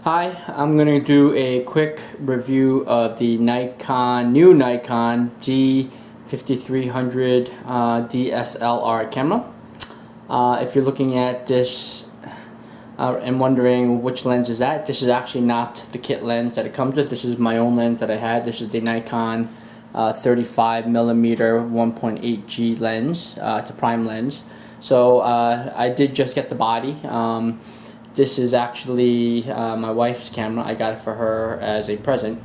Hi, I'm going to do a quick review of the new Nikon D5300 DSLR camera. If you're looking at this and wondering which lens is that, this is actually not the kit lens that it comes with. This is my own lens that I had. This is the Nikon 35mm 1.8G lens. It's a prime lens. So I did just get the body. This is actually my wife's camera. I got it for her as a present.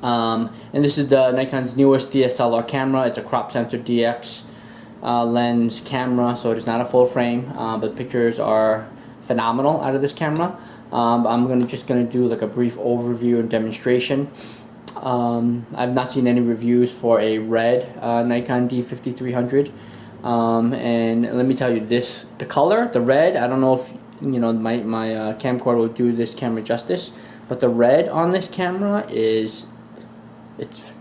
And this is the Nikon's newest DSLR camera. It's a crop sensor DX lens camera, so it is not a full frame, but the pictures are phenomenal out of this camera. I'm just gonna do like a brief overview and demonstration. I've not seen any reviews for a red Nikon D5300, and let me tell you, the color, the red, I don't know if my camcorder will do this camera justice, but the red on this camera it's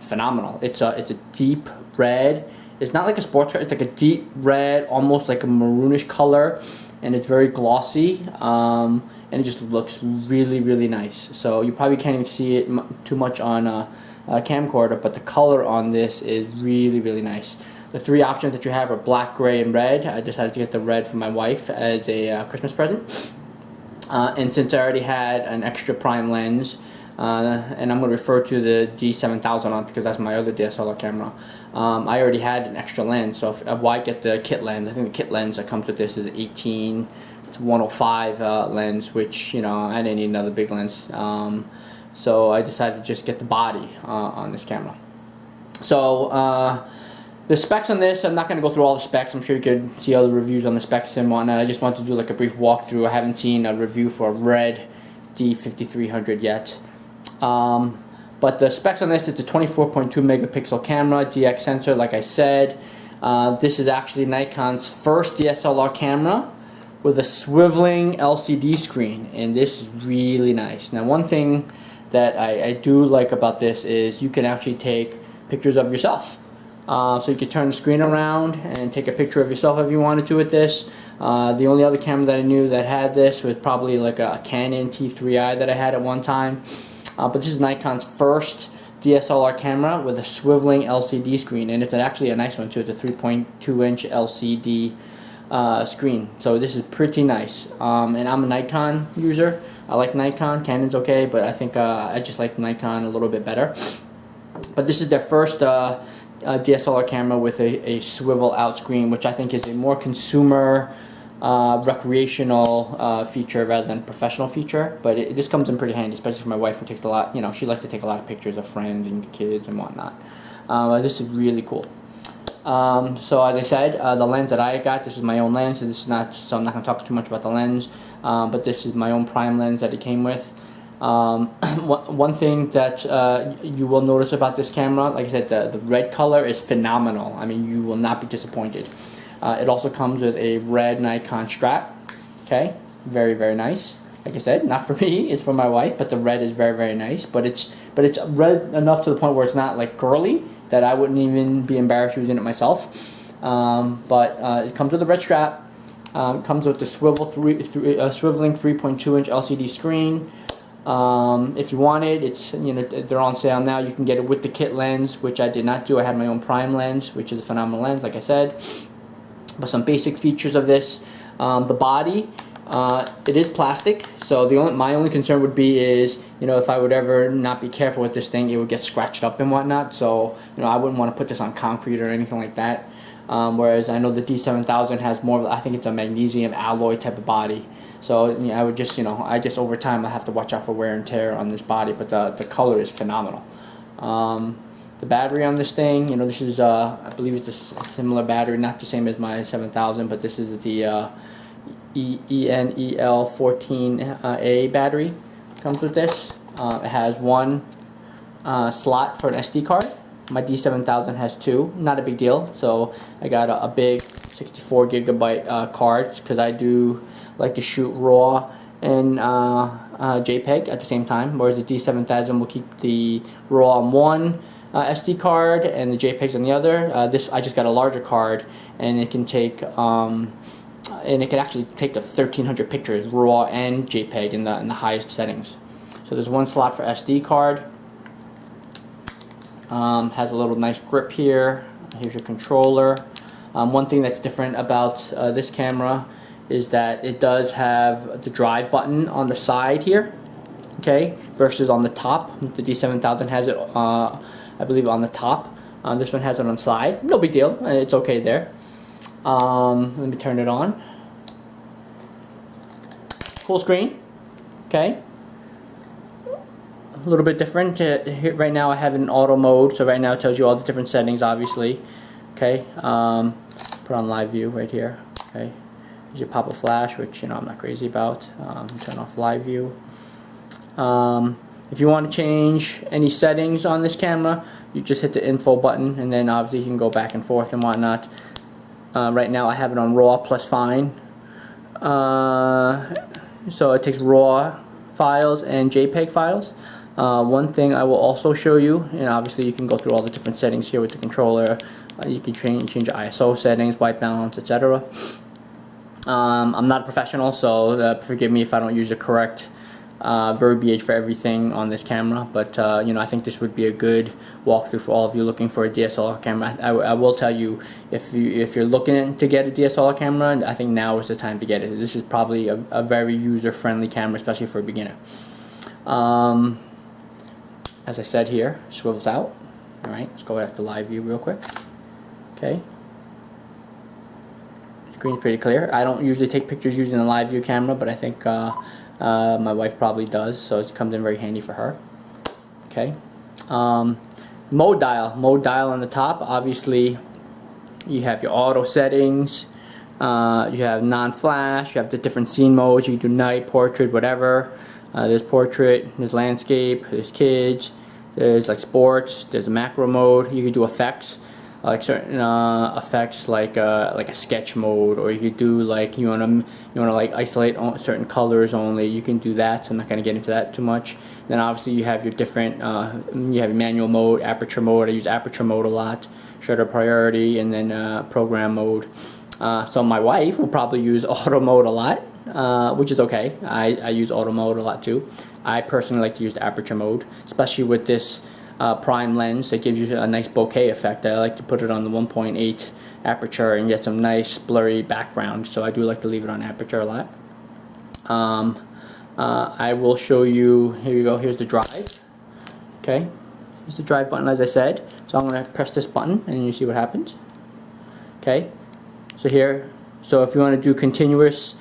phenomenal. It's a deep red. It's not like a sports red. It's like a deep red, almost like a maroonish color, and it's very glossy. And it just looks really nice. So you probably can't even see it too much on a camcorder, but the color on this is really nice. The three options that you have are black, gray, and red. I decided to get the red for my wife as a Christmas present. And since I already had an extra prime lens, and I'm going to refer to the D7000 on because that's my other DSLR camera, I already had an extra lens, so why get the kit lens? I think the kit lens that comes with this is 18 to 105 lens, which I didn't need another big lens. So I decided to just get the body on this camera. So the specs on this, I'm not going to go through all the specs. I'm sure you could see all the reviews on the specs and whatnot. I just want to do like a brief walkthrough. I haven't seen a review for a red D5300 yet. But the specs on this, it's a 24.2 megapixel camera, DX sensor, like I said. This is actually Nikon's first DSLR camera with a swiveling LCD screen, and this is really nice. Now, one thing that I do like about this is you can actually take pictures of yourself. So you could turn the screen around and take a picture of yourself if you wanted to with this. The only other camera that I knew that had this was probably like a Canon T3i that I had at one time. But this is Nikon's first DSLR camera with a swiveling LCD screen, and it's actually a nice one too. It's a 3.2-inch LCD screen, so this is pretty nice. And I'm a Nikon user. I like Nikon. Canon's okay, but I think I just like Nikon a little bit better. But this is their first DSLR camera with a swivel out screen, which I think is a more consumer recreational feature rather than professional feature. But this comes in pretty handy, especially for my wife, who takes a lot, she likes to take a lot of pictures of friends and kids and whatnot. This is really cool. So as I said, the lens that I got, this is my own lens, so this is not, so I'm not going to talk too much about the lens, but this is my own prime lens that it came with. One thing that you will notice about this camera, like I said, the red color is phenomenal. I mean, you will not be disappointed. It also comes with a red Nikon strap. Okay, very nice. Like I said, not for me, it's for my wife, but the red is very nice. But it's red enough to the point where it's not like girly that I wouldn't even be embarrassed using it myself. It comes with a red strap. It comes with the swiveling 3.2-inch LCD screen. If you want it, it's they're on sale now. You can get it with the kit lens, which I did not do. I had my own prime lens, which is a phenomenal lens, like I said. But some basic features of this: the body, it is plastic. So my only concern would be is if I would ever not be careful with this thing, it would get scratched up and whatnot. So I wouldn't want to put this on concrete or anything like that. Whereas I know the D7000 has more of, I think it's a magnesium alloy type of body. So I would just, I just over time I have to watch out for wear and tear on this body, but the color is phenomenal. The battery on this thing, this is I believe it's a similar battery, not the same as my 7000, but this is the ENEL14A battery. Comes with this. It has one slot for an SD card. My D7000 has two. Not a big deal. So I got a big 64 gigabyte card because I do like to shoot RAW and JPEG at the same time, whereas the D7000 will keep the RAW on one SD card and the JPEGs on the other. This I just got a larger card, and it can take and it can actually take the 1300 pictures, RAW and JPEG in the highest settings. So there's one slot for SD card. Has a little nice grip here. Here's your controller. One thing that's different about this camera is that it does have the drive button on the side here, okay, versus on the top. The D7000 has it, I believe, on the top. This one has it on the side. No big deal. It's okay there. Let me turn it on. Full screen. Okay. A little bit different. Here, right now I have it in auto mode, so right now it tells you all the different settings, obviously. Okay. Put on live view right here. Okay. Here's your pop-up flash, which I'm not crazy about. Turn off live view. If you want to change any settings on this camera, you just hit the info button, and then obviously you can go back and forth and whatnot. Right now I have it on RAW plus fine. So it takes RAW files and JPEG files. One thing I will also show you, and obviously you can go through all the different settings here with the controller. You can change ISO settings, white balance, etc. I'm not a professional, so forgive me if I don't use the correct verbiage for everything on this camera, but I think this would be a good walkthrough for all of you looking for a DSLR camera. I will tell you, if you're looking to get a DSLR camera, I think now is the time to get it. This is probably a very user-friendly camera, especially for a beginner. As I said here, swivels out. Alright, let's go back to live view real quick. Okay. Screen's pretty clear. I don't usually take pictures using the live view camera, but I think my wife probably does, so it comes in very handy for her. Okay. Mode dial on the top. Obviously, you have your auto settings. You have non-flash. You have the different scene modes. You can do night, portrait, whatever. There's portrait. There's landscape. There's kids. There's like sports. There's a macro mode. You can do effects, like certain effects, like a sketch mode, or you could do like you wanna like isolate certain colors only. You can do that. So I'm not gonna get into that too much. Then obviously you have your different. You have your manual mode, aperture mode. I use aperture mode a lot. Shutter priority, and then program mode. So my wife will probably use auto mode a lot, which is okay. I use auto mode a lot too. I personally like to use the aperture mode, especially with this prime lens that gives you a nice bokeh effect. I like to put it on the 1.8 aperture and get some nice blurry background, so I do like to leave it on aperture a lot. I will show you, here you go, here's the drive. Okay, here's the drive button, as I said. So I'm going to press this button and you see what happens. Okay, so here, so if you want to do continuous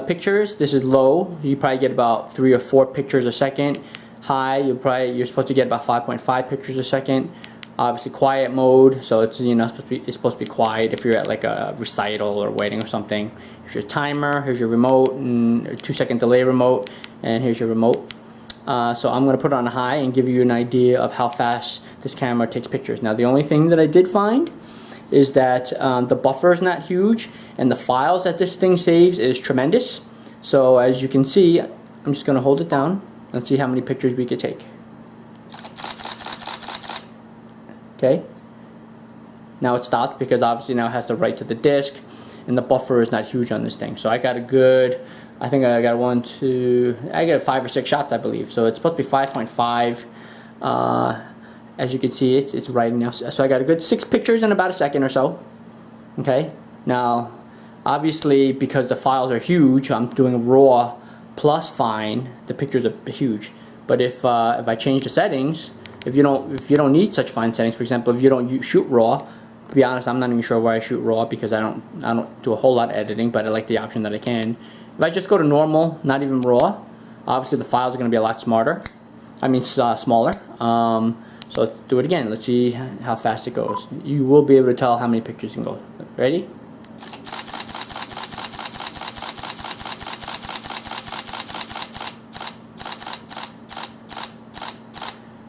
pictures, this is low. You probably get about 3 or 4 pictures a second. High, you're supposed to get about 5.5 pictures a second. Obviously quiet mode, so it's supposed to be quiet if you're at like a recital or wedding or something. Here's your timer, here's your remote, and a 2-second delay remote, and here's your remote. So I'm going to put it on high and give you an idea of how fast this camera takes pictures. Now the only thing that I did find is that the buffer is not huge, and the files that this thing saves is tremendous. So as you can see, I'm just going to hold it down. Let's see how many pictures we could take. Okay. Now it stopped because obviously now it has to write to the disk, and the buffer is not huge on this thing. So I got a good, I think I got 5 or 6 shots, I believe. So it's supposed to be 5.5. As you can see, it's writing now. So I got a good 6 pictures in about a second or so. Okay. Now, obviously, because the files are huge, I'm doing RAW plus fine. The pictures are huge. But if I change the settings, if you don't need such fine settings, for example, if you don't shoot RAW, to be honest, I'm not even sure why I shoot RAW because I don't do a whole lot of editing, but I like the option that I can. If I just go to normal, not even RAW, obviously the files are going to be a lot smaller. I mean smaller. So let's do it again. Let's see how fast it goes. You will be able to tell how many pictures can go. Ready?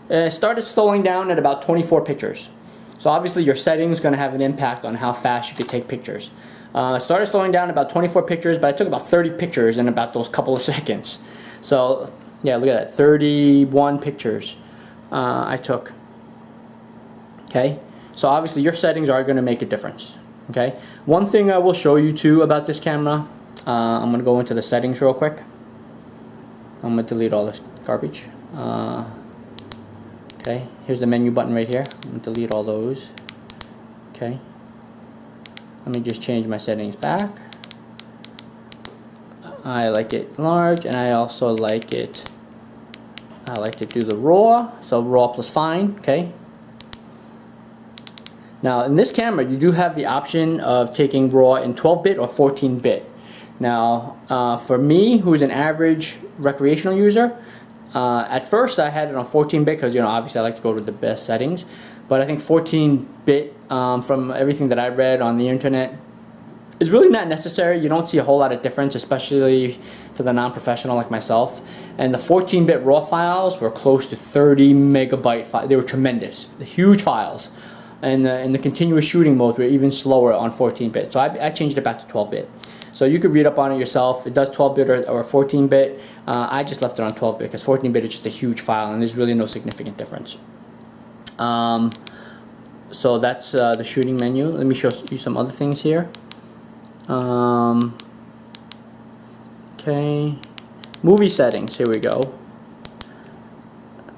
It started slowing down at about 24 pictures. So obviously your settings is going to have an impact on how fast you can take pictures. Started slowing down about 24 pictures, but I took about 30 pictures in about those couple of seconds. So yeah, look at that, 31 pictures I took. Okay, so obviously your settings are going to make a difference. Okay. One thing I will show you too about this camera, I'm going to go into the settings real quick. I'm going to delete all this garbage. Okay, here's the menu button right here. I'm going to delete all those. Okay. Let me just change my settings back. I like it large, and I also like it, I like to do the raw, so raw plus fine. Okay. Now in this camera you do have the option of taking RAW in 12-bit or 14-bit. Now for me, who's an average recreational user, at first I had it on 14-bit because, you know, obviously I like to go to the best settings, but I think 14-bit, from everything that I read on the internet, is really not necessary. You don't see a whole lot of difference, especially for the non-professional like myself. And the 14-bit RAW files were close to 30 megabyte files. They were tremendous, the huge files. And the continuous shooting modes were even slower on 14-bit. So I changed it back to 12-bit. So you could read up on it yourself. It does 12-bit or 14-bit. I just left it on 12-bit because 14-bit is just a huge file and there's really no significant difference. So that's the shooting menu. Let me show you some other things here. Okay, movie settings, here we go.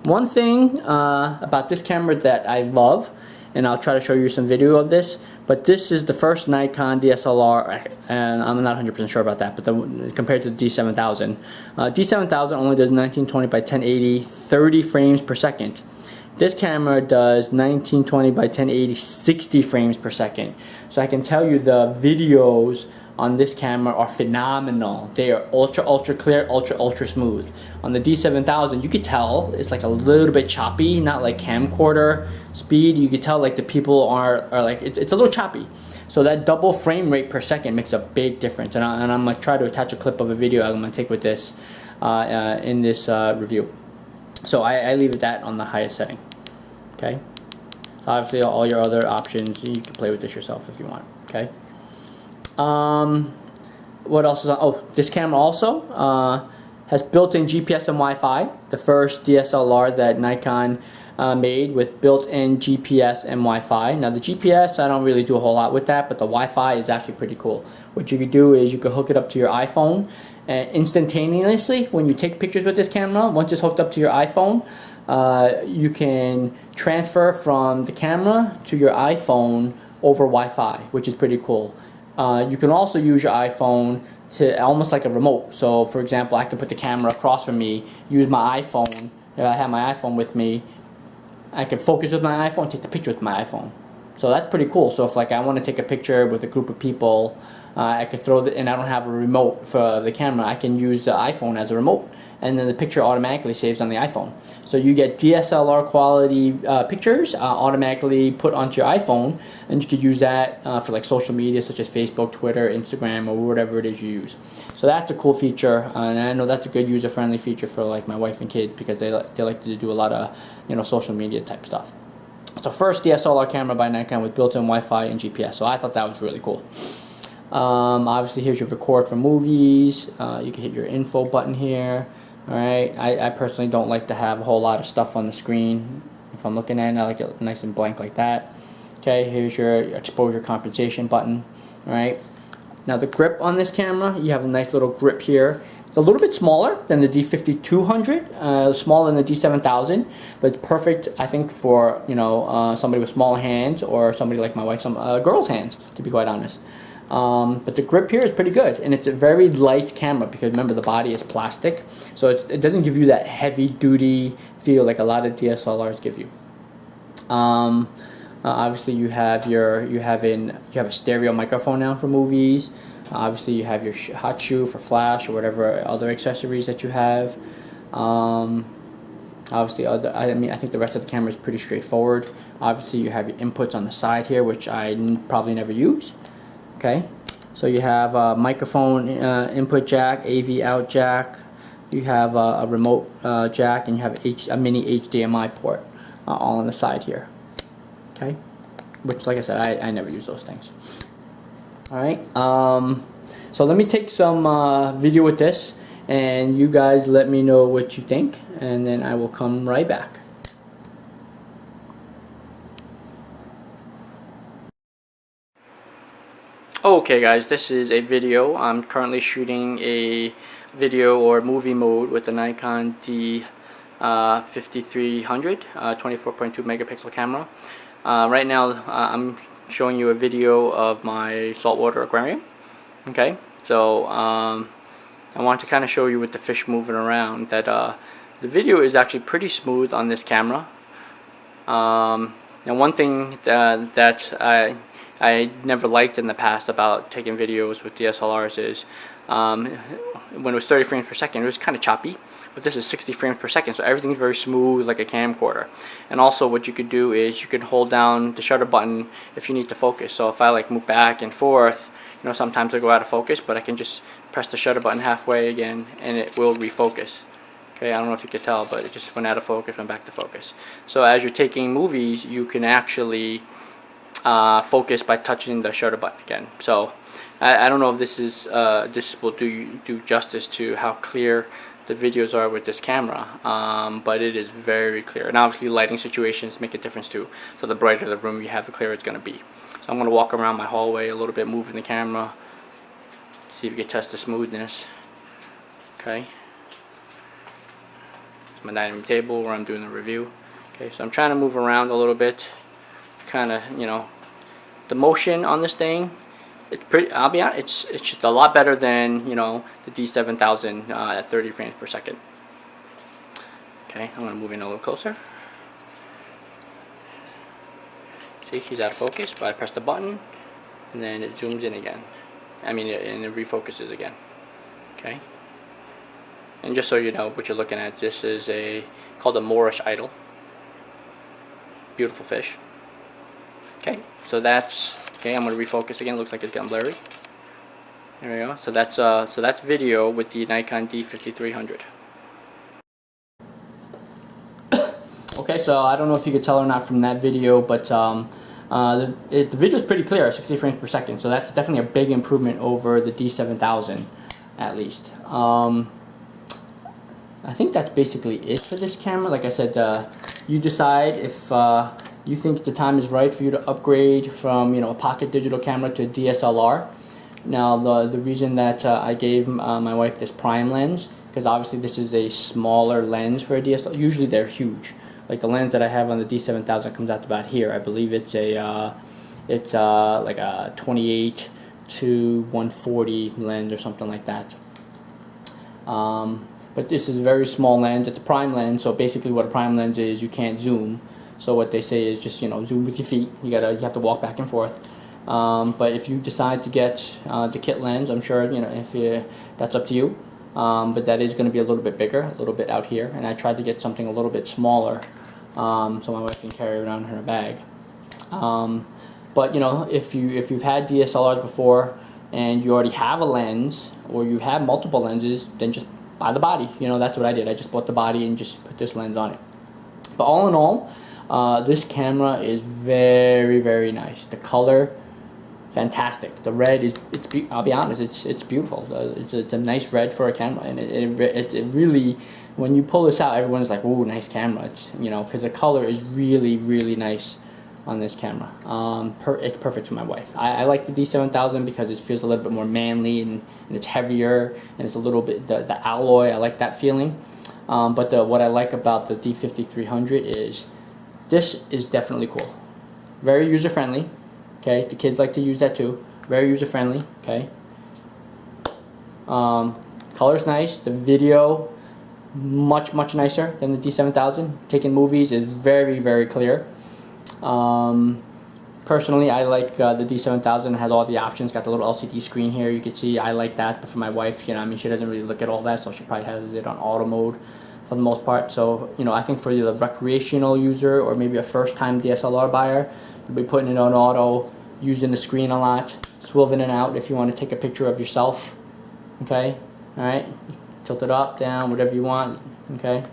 One thing about this camera that I love, and I'll try to show you some video of this, but this is the first Nikon DSLR, and I'm not 100% sure about that, but compared to the D7000. D7000 only does 1920 by 1080, 30 frames per second. This camera does 1920 by 1080, 60 frames per second. So I can tell you the videos on this camera are phenomenal. They are ultra clear, ultra smooth. On the D7000, you could tell it's like a little bit choppy, not like camcorder speed. You could tell like the people are like, it's a little choppy. So that double frame rate per second makes a big difference. And I'm gonna try to attach a clip of a video I'm gonna take with this in this review. So I leave it that on the highest setting. Okay. Obviously, all your other options, you can play with this yourself if you want. Okay. What else is on? Oh, this camera also has built-in GPS and Wi-Fi. The first DSLR that Nikon made with built-in GPS and Wi-Fi. Now the GPS, I don't really do a whole lot with that, but the Wi-Fi is actually pretty cool. What you could do is you could hook it up to your iPhone, and instantaneously when you take pictures with this camera, once it's hooked up to your iPhone, you can transfer from the camera to your iPhone over Wi-Fi, which is pretty cool. You can also use your iPhone to almost like a remote. So for example, I can put the camera across from me, use my iPhone, if I have my iPhone with me, I can focus with my iPhone, take the picture with my iPhone. So that's pretty cool. So if like I want to take a picture with a group of people, I could throw the, and I don't have a remote for the camera, I can use the iPhone as a remote, and then the picture automatically saves on the iPhone. So you get DSLR quality pictures automatically put onto your iPhone, and you could use that for like social media such as Facebook, Twitter, Instagram, or whatever it is you use. So that's a cool feature, and I know that's a good user-friendly feature for like my wife and kids because they like to do a lot of, you know, social media type stuff. So first DSLR camera by Nikon with built-in Wi-Fi and GPS. So I thought that was really cool. Obviously here's your record for movies. You can hit your info button here. Alright, I personally don't like to have a whole lot of stuff on the screen. If I'm looking at it, I like it nice and blank like that. Okay, here's your exposure compensation button. Alright, now the grip on this camera, you have a nice little grip here. It's a little bit smaller than the D5200, smaller than the D7000, but it's perfect, I think, for, you know, somebody with smaller hands or somebody like my wife, some girl's hands, to be quite honest. But the grip here is pretty good, and it's a very light camera because remember the body is plastic, so it doesn't give you that heavy-duty feel like a lot of DSLRs give you. Obviously, you have a stereo microphone now for movies. Obviously, you have your hot shoe for flash or whatever other accessories that you have. Obviously, I think the rest of the camera is pretty straightforward. Obviously, you have your inputs on the side here, which I probably never use. Okay, so you have a microphone input jack, AV out jack. You have a remote jack, and you have a mini HDMI port all on the side here. Okay, which, like I said, I never use those things. Alright, so let me take some video with this, and you guys let me know what you think, and then I will come right back. Okay guys, this is a video. I'm currently shooting a video or movie mode with the Nikon D5300 24.2 megapixel camera. Right now I'm showing you a video of my saltwater aquarium. Okay, so I want to kind of show you with the fish moving around that the video is actually pretty smooth on this camera. Now one thing that I never liked in the past about taking videos with DSLRs is when it was 30 frames per second, it was kind of choppy, but this is 60 frames per second, so everything's very smooth like a camcorder. And also what you could do is you can hold down the shutter button if you need to focus. So if I like move back and forth, you know, sometimes I go out of focus, but I can just press the shutter button halfway again and it will refocus. Okay, I don't know if you could tell, but it just went out of focus, went back to focus. So as you're taking movies, you can actually focus by touching the shutter button again. So I don't know if this is this will do justice to how clear the videos are with this camera, but it is very clear. And obviously lighting situations make a difference too. So the brighter the room you have, the clearer it's going to be. So I'm going to walk around my hallway a little bit, moving the camera, see if we can test the smoothness. Okay. My dining room table where I'm doing the review. Okay, so I'm trying to move around a little bit, kind of, you know, the motion on this thing. It's pretty. I'll be honest, it's just a lot better than, you know, the D7000 at 30 frames per second. Okay, I'm gonna move in a little closer. See, she's out of focus, but I press the button, and then it zooms in again. And it refocuses again. Okay. And just so you know what you're looking at, this is called a Moorish idol. Beautiful fish. Okay, so that's okay. I'm gonna refocus again. Looks like it's getting blurry. There we go. So that's video with the Nikon D5300. Okay, so I don't know if you could tell or not from that video, but the video is pretty clear at 60 frames per second. So that's definitely a big improvement over the D7000, at least. I think that's basically it for this camera. Like I said, you decide if you think the time is right for you to upgrade from, you know, a pocket digital camera to a DSLR. Now the reason that I gave my wife this prime lens, because obviously this is a smaller lens for a DSLR. Usually they're huge. Like the lens that I have on the D7000 comes out to about here. I believe it's like a 28 to 140 lens or something like that. But this is a very small lens. It's a prime lens, so basically what a prime lens is, you can't zoom. So what they say is just, you know, zoom with your feet. You have to walk back and forth. But if you decide to get the kit lens, I'm sure, you know, that's up to you. But that is going to be a little bit bigger, a little bit out here. And I tried to get something a little bit smaller, so my wife can carry it around in her bag. But you know, if you've had DSLRs before and you already have a lens, or you have multiple lenses, then just buy the body. You know, that's what I did. I just bought the body and just put this lens on it. But all in all, this camera is very, very nice. The color, fantastic. The red is, I'll be honest, it's beautiful. It's a nice red for a camera, and it really, when you pull this out, everyone's like, "Ooh, nice camera." It's, you know, because the color is really, really nice on this camera. It's perfect for my wife. I like the D7000 because it feels a little bit more manly, and it's heavier, and it's a little bit, the alloy, I like that feeling. But what I like about the D5300 is this is definitely cool. Very user friendly. Okay, the kids like to use that too. Very user friendly. Okay. Color's nice. The video much nicer than the D7000. Taking movies is very, very clear. Personally, I like the D7000. It has all the options. Got the little LCD screen here. You can see I like that. But for my wife, you know, I mean, she doesn't really look at all that, so she probably has it on auto mode for the most part. So, you know, I think for the recreational user or maybe a first-time DSLR buyer, you'll be putting it on auto, using the screen a lot, swiveling in and out if you want to take a picture of yourself. Okay, all right, tilt it up, down, whatever you want. Okay.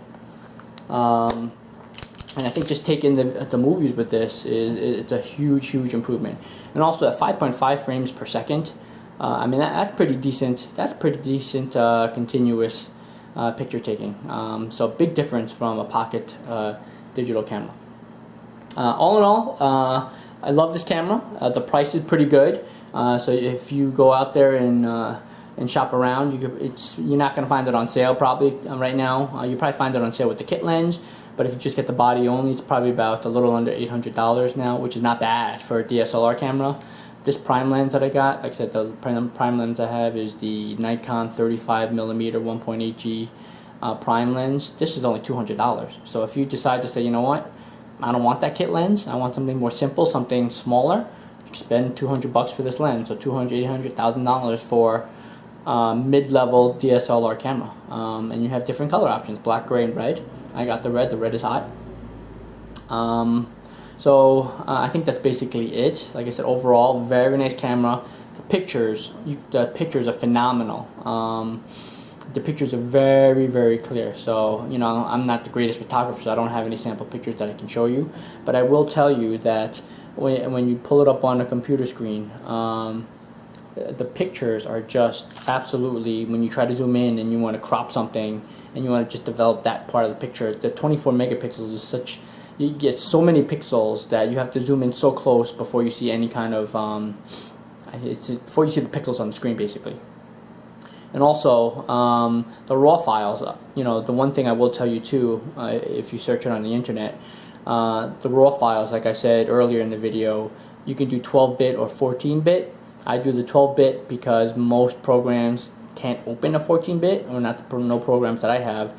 And I think just taking the movies with this it's a huge improvement. And also at 5.5 frames per second, I mean that's pretty decent. That's pretty decent continuous picture taking. So big difference from a pocket digital camera. All in all, I love this camera. The price is pretty good. So if you go out there and shop around, you're not going to find it on sale probably right now. You probably find it on sale with the kit lens, but if you just get the body only, it's probably about a little under $800 now, which is not bad for a DSLR camera. This prime lens that I got, like I said, the prime lens I have is the Nikon 35mm 1.8G prime lens. This is only $200. So if you decide to say, you know what, I don't want that kit lens, I want something more simple, something smaller, you can spend $200 for this lens. So $200, $800, $1,000 for mid-level DSLR camera. And you have different color options, black, gray, and red. I got the red. The red is hot. I think that's basically it. Like I said, overall, very nice camera. The pictures are phenomenal. The pictures are very, very clear. So, you know, I'm not the greatest photographer, so I don't have any sample pictures that I can show you. But I will tell you that when you pull it up on a computer screen, the pictures are just absolutely, when you try to zoom in and you want to crop something and you want to just develop that part of the picture, the 24 megapixels is such, you get so many pixels that you have to zoom in so close before you see any kind of, before you see the pixels on the screen basically. And also, the raw files, you know, the one thing I will tell you too, if you search it on the internet, the raw files, like I said earlier in the video, you can do 12-bit or 14-bit. I do the 12-bit because most programs can't open a 14-bit, or no programs that I have.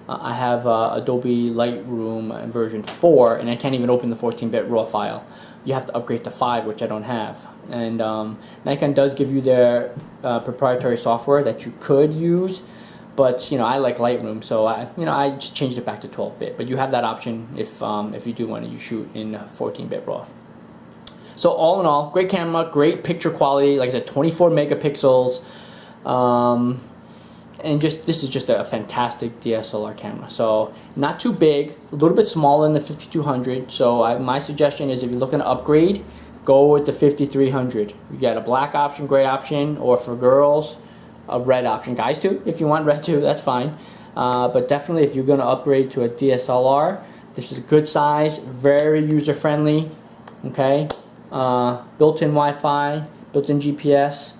I have Adobe Lightroom version 4, and I can't even open the 14-bit raw file. You have to upgrade to 5, which I don't have. And Nikon does give you their proprietary software that you could use, but you know, I like Lightroom, so I just changed it back to 12-bit. But you have that option if you do want to shoot in 14-bit raw. So all in all, great camera, great picture quality. Like I said, 24 megapixels. And this is just a fantastic DSLR camera. So not too big, a little bit smaller than the 5200. So my suggestion is, if you're looking to upgrade, go with the 5300. You got a black option, gray option, or for girls, a red option. Guys too, if you want red too, that's fine. But definitely, if you're going to upgrade to a DSLR, this is a good size, very user friendly. Okay, built-in Wi-Fi, built-in GPS.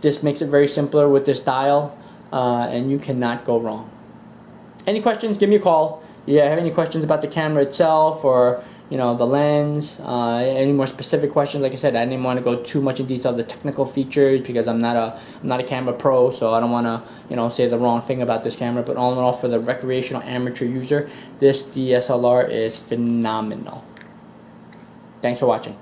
This makes it very simpler with this dial. And you cannot go wrong. Any questions, give me a call. Yeah, have any questions about the camera itself, or you know, the lens, any more specific questions? Like I said, I didn't want to go too much in detail of the technical features because I'm not a camera pro, so I don't want to say the wrong thing about this camera. But all in all, for the recreational amateur user, this DSLR is phenomenal. Thanks for watching.